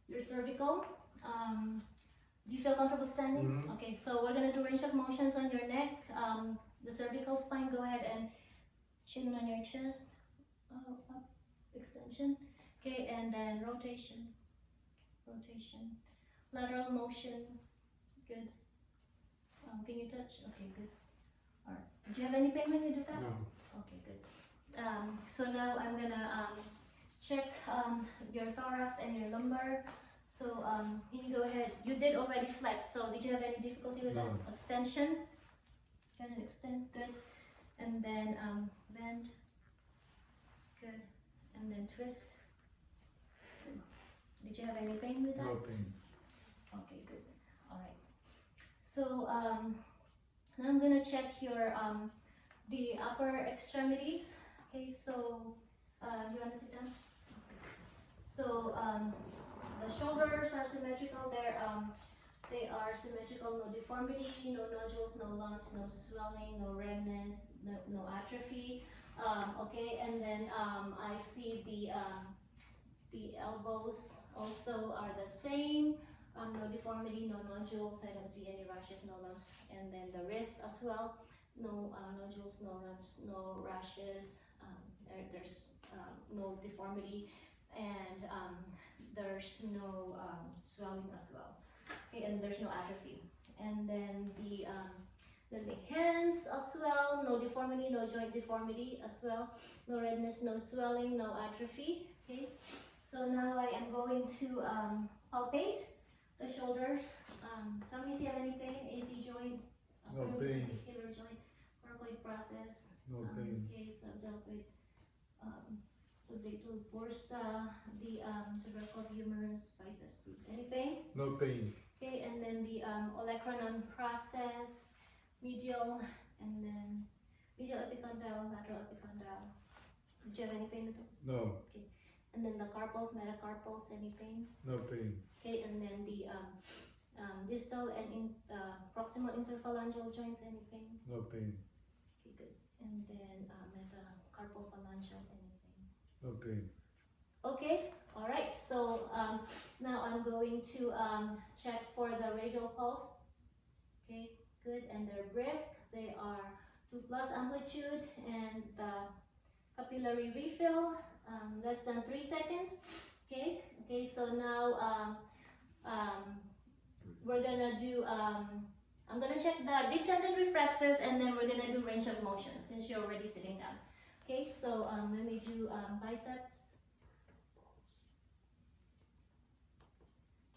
your cervical. Do you feel comfortable standing? Mm-hmm. Okay, so we're gonna do range of motions on your neck, the cervical spine. Go ahead and chin on your chest, up, extension. Okay, and then rotation, lateral motion. Good. Can you touch? Okay, good. All right. Do you have any pain when you do that? No. Okay, good. So now I'm gonna check your thorax and your lumbar. So can you go ahead? You did already flex. So did you have any difficulty with No. that? Extension. Can you extend? Good. And then bend. Good. And then twist. Good. Did you have any pain with that? No pain. Okay, good. All right. So now I'm gonna check your the upper extremities. Okay, so do you want to sit down? So the shoulders are symmetrical. They are symmetrical. No deformity, no nodules, no lumps, no swelling, no redness, no atrophy. Okay, and then I see the elbows also are the same. No deformity, no nodules. I don't see any rashes, no lumps. And then the wrist as well. No nodules, no lumps, no rashes. There's no deformity, and there's no swelling as well. Okay, and there's no atrophy. And then the Then the hands as well, no deformity, no joint deformity as well, no redness, no swelling, no atrophy. Okay, so now I am going to palpate the shoulders. Tell me if you have any pain, AC joint, No pain. articular joint, carpal process. No pain. Okay, subdeltoid, subdeltoid bursa, the tuberculohumerus biceps. Any pain? No pain. Okay, and then the olecranon process, medial, and then medial epicondyle, lateral epicondyle. Did you have any pain with those? No. Okay, and then the carpals, metacarpals, any pain? No pain. Okay, and then the distal and proximal interphalangeal joints, any pain? No pain. Okay, good. And then metacarpal phalangeal, any pain? No pain. Okay, all right. So now I'm going to check for the radial pulse. Okay, good. And they're brisk. They are 2+ amplitude, and the capillary refill less than 3 seconds. Okay. Okay. So now we're gonna do. I'm gonna check the deep tendon reflexes, and then we're gonna do range of motion since you're already sitting down. Okay. So let me do biceps.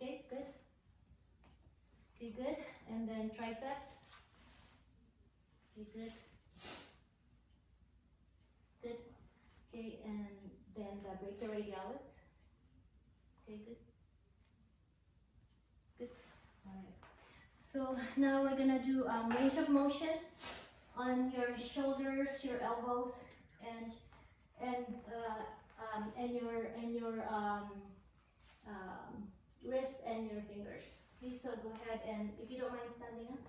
Okay, good. Okay, good. And then triceps. Okay, good. Good. Okay, and then the brachioradialis. Okay, good. Good. All right. So now we're gonna do range of motions on your shoulders, your elbows, and your wrist and your fingers. Okay, so go ahead and, if you don't mind standing up.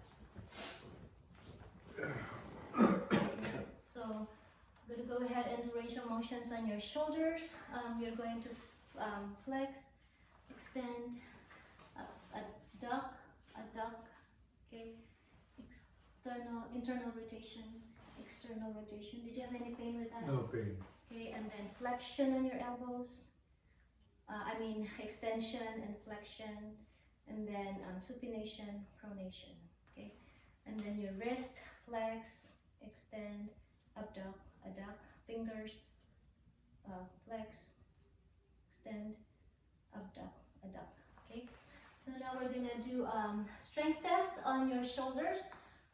So I'm going to go ahead and do range of motions on your shoulders. You're going to flex, extend, duck, okay, internal rotation, external rotation. Did you have any pain with that? No pain. Okay, and then flexion on your elbows. Extension and flexion, and then supination, pronation. Okay, and then your wrist, flex, extend, abduct, adduct, fingers, flex, extend, abduct, adduct. Okay, so now we're gonna do strength test on your shoulders.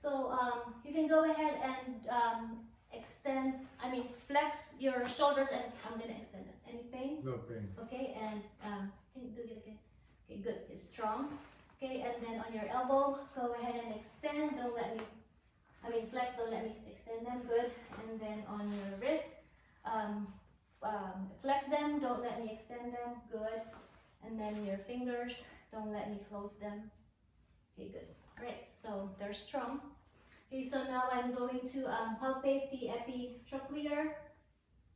So you can go ahead and flex your shoulders, and I'm gonna extend it. Any pain? No pain. Okay, and can you do it again? Okay, good. It's strong. Okay, and then on your elbow, go ahead and extend. Flex. Don't let me extend them. Good. And then on your wrist, flex them. Don't let me extend them. Good. And then your fingers, don't let me close them. Okay, good. Great. So they're strong. Okay, so now I'm going to palpate the epitrochlear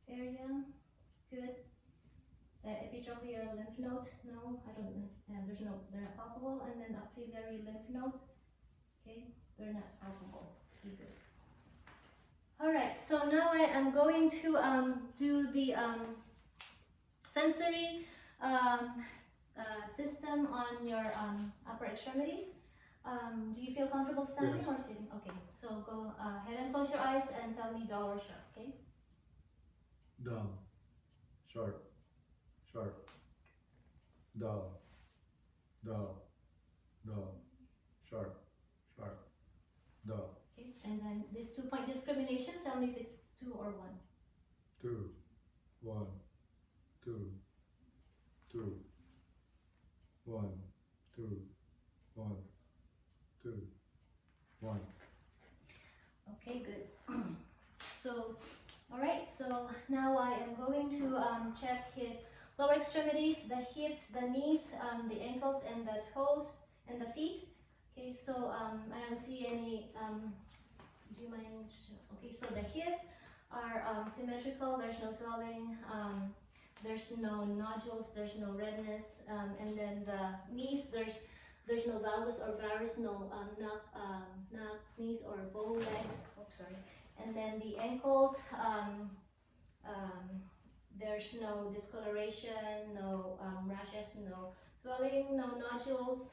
area. Good. Epitrochlear lymph nodes. No, I don't know. They're not palpable. And then axillary lymph nodes. Okay, they're not palpable. Okay, good. All right. So now I am going to do the sensory system on your upper extremities. Do you feel comfortable standing Yes. or sitting? Okay, so go ahead and close your eyes and tell me dull or sharp, okay? Dull. Sharp. Sharp. Dull. Dull. Dull. Sharp. Sharp. Dull. Okay, and then this 2-point discrimination, tell me if it's 2 or 1. 2. 1. 2. 2. 1. 2. 1. 2. 1. Okay, good. So, all right, so now I am going to check his lower extremities, the hips, the knees, the ankles, and the toes, and the feet. Okay, so I don't see any, do you mind? Okay, so the hips are symmetrical, there's no swelling, there's no nodules, there's no redness, and then the knees, there's no valgus or varus, no knock knees or bow legs. Oh, sorry. And then the ankles, There's no discoloration, no rashes, no swelling, no nodules.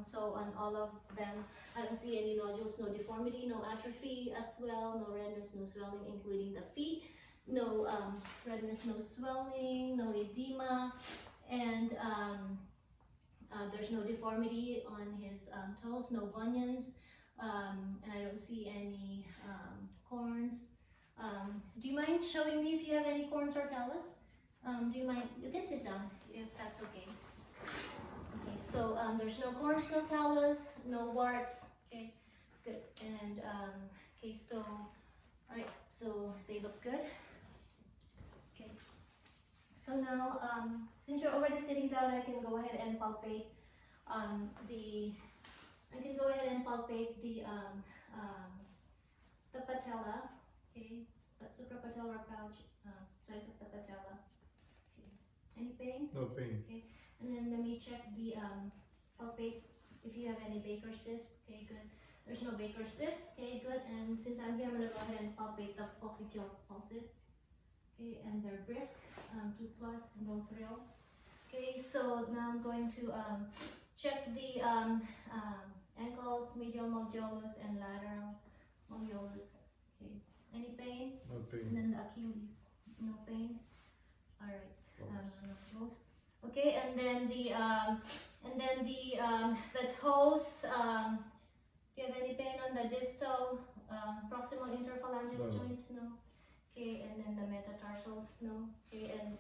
So on all of them, I don't see any nodules, no deformity, no atrophy as well, no redness, no swelling, including the feet. No redness, no swelling, no edema, and there's no deformity on his toes, no bunions, and I don't see any corns. Do you mind showing me if you have any corns or callus? Do you mind? You can sit down if that's okay. Okay, so there's no corns, no callus, no warts. Okay, good. And okay, so all right, so they look good. Okay. So now, since you're already sitting down, I can go ahead and palpate the patella. Okay, that's suprapatellar pouch, size of the patella. Okay, any pain? No pain. Okay, and then let me check the palpate if you have any Baker cyst. Okay, good. There's no Baker cyst. Okay, good. And since I'm here, I'm gonna go ahead and palpate the popliteal pulses. Okay, and they're brisk, 2+, no thrill. Okay, so now I'm going to check the ankles, medial malleolus and lateral malleolus. Okay, any pain? No And pain. then the Achilles, no pain. All right, close. Okay, and then the toes. Do you have any pain on the distal, proximal interphalangeal No. joints? No. Okay, and then the metatarsals, no. Okay, and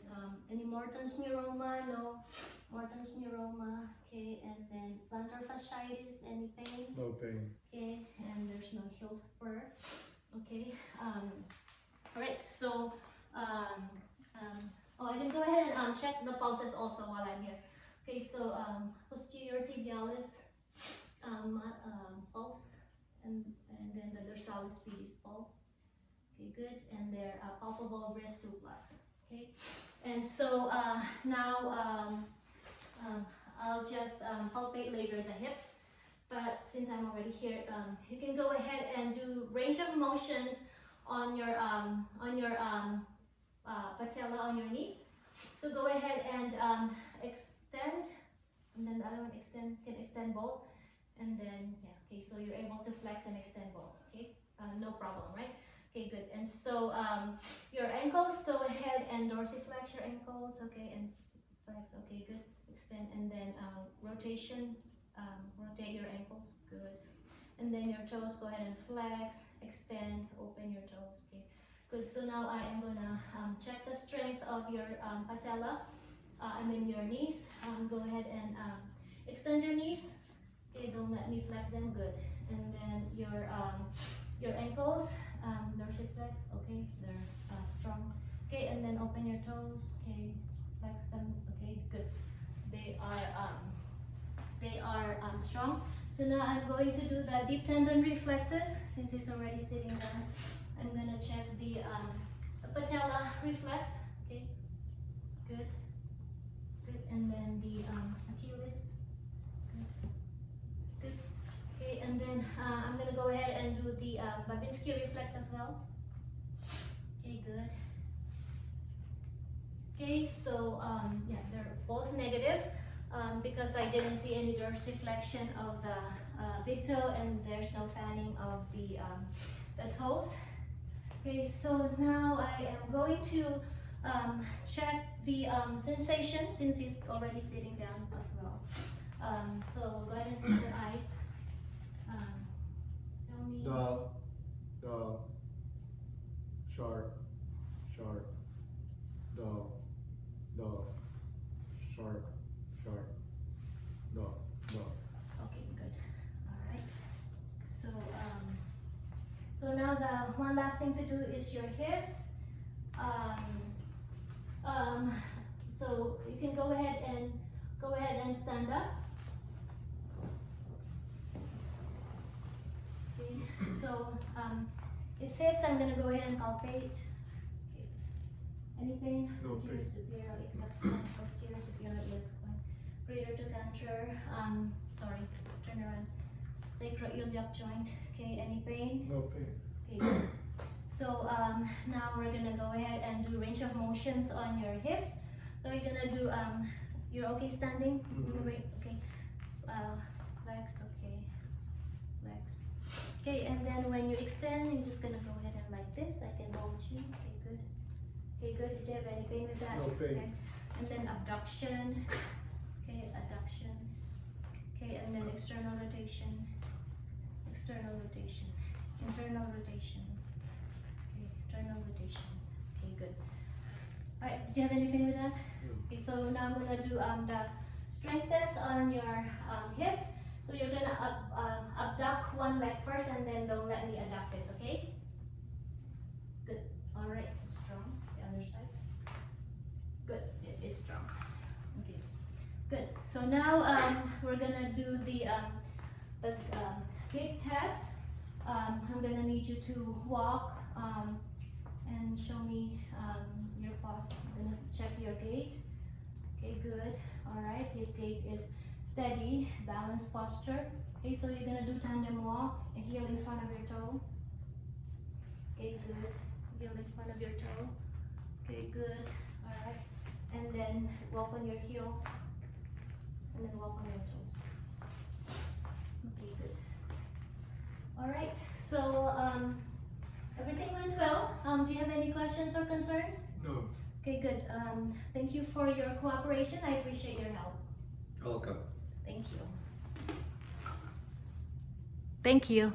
any Morton's neuroma? No. Morton's neuroma. Okay, and then plantar fasciitis, any pain? No pain. Okay, and there's no heel spur. Okay, all right, so, oh, I can go ahead and check the pulses also while I'm here. Okay, so posterior tibialis pulse, and then the dorsalis pedis pulse. Okay, good, and they're palpable wrist 2+. Okay, and so now I'll just palpate later the hips, but since I'm already here, you can go ahead and do range of motions on your patella on your knees. So go ahead and extend, and then the other one can extend both, and then yeah. Okay, so you're able to flex and extend both. Okay, no problem, right? Okay, good. And so your ankles, go ahead and dorsiflex your ankles. Okay, and flex. Okay, good. Extend, and then rotation. Rotate your ankles. Good. And then your toes, go ahead and flex, extend, open your toes. Okay, good. So now I am gonna check the strength of your patella. Your knees. Go ahead and extend your knees. Okay, don't let me flex them. Good. And then your ankles, dorsiflex. Okay, they're strong. Okay, and then open your toes. Okay, flex them. Okay, good. They are strong. So now I'm going to do the deep tendon reflexes. Since he's already sitting down, I'm gonna check the patella reflex. Okay, good, good, and then the Achilles. Good, good. Okay, and then I'm gonna go ahead and do the Babinski reflex as well. Okay, good. Okay, so yeah, they're both negative. Because I didn't see any dorsiflexion of the big toe, and there's no fanning of the toes. Okay, so now I am going to check the sensation, since he's already sitting down as well. So go ahead and close your eyes. Tell me. Dull, sharp, dull, sharp, dull. Okay, good. All right. So so now the one last thing to do is your hips. So you can go ahead and stand up. Okay. So his hips, I'm gonna go ahead and palpate. Okay. Any pain? No pain. Superior iliac spine, posterior superior iliac spine, greater trochanter. Sorry, turn around. Sacroiliac joint. Okay, any pain? No pain. Okay. So now we're gonna go ahead and do range of motions on your hips. So you're gonna do, you're okay standing? Right, okay. Flex, okay. Flex. Okay, and then when you extend, you're just gonna go ahead and like this. I can hold you. Okay, good. Okay, good. Did you have any pain with that? No pain. Okay. And then abduction. Okay, adduction. Okay, and then external rotation. External rotation. Internal rotation. Okay, internal rotation. Okay, good. Alright, did you have anything with that? Okay, so now I'm gonna do the strength test on your hips. So you're gonna abduct one leg first and then don't let me adduct it, okay? Good. Alright, it's strong. The other side. Good, it is strong. Okay, good. So now we're gonna do the gait test. I'm gonna need you to walk and show me your posture. I'm gonna check your gait. Okay, good. All right, his gait is steady, balanced posture. Okay, so you're gonna do tandem walk, a heel in front of your toe. Okay, good. Heel in front of your toe. Okay, good. All right, and then walk on your heels, and then walk on your toes. Okay, good. All right, so everything went well. Do you have any questions or concerns? No. Okay, good. Thank you for your cooperation. I appreciate your help. Welcome. Thank you. Thank you.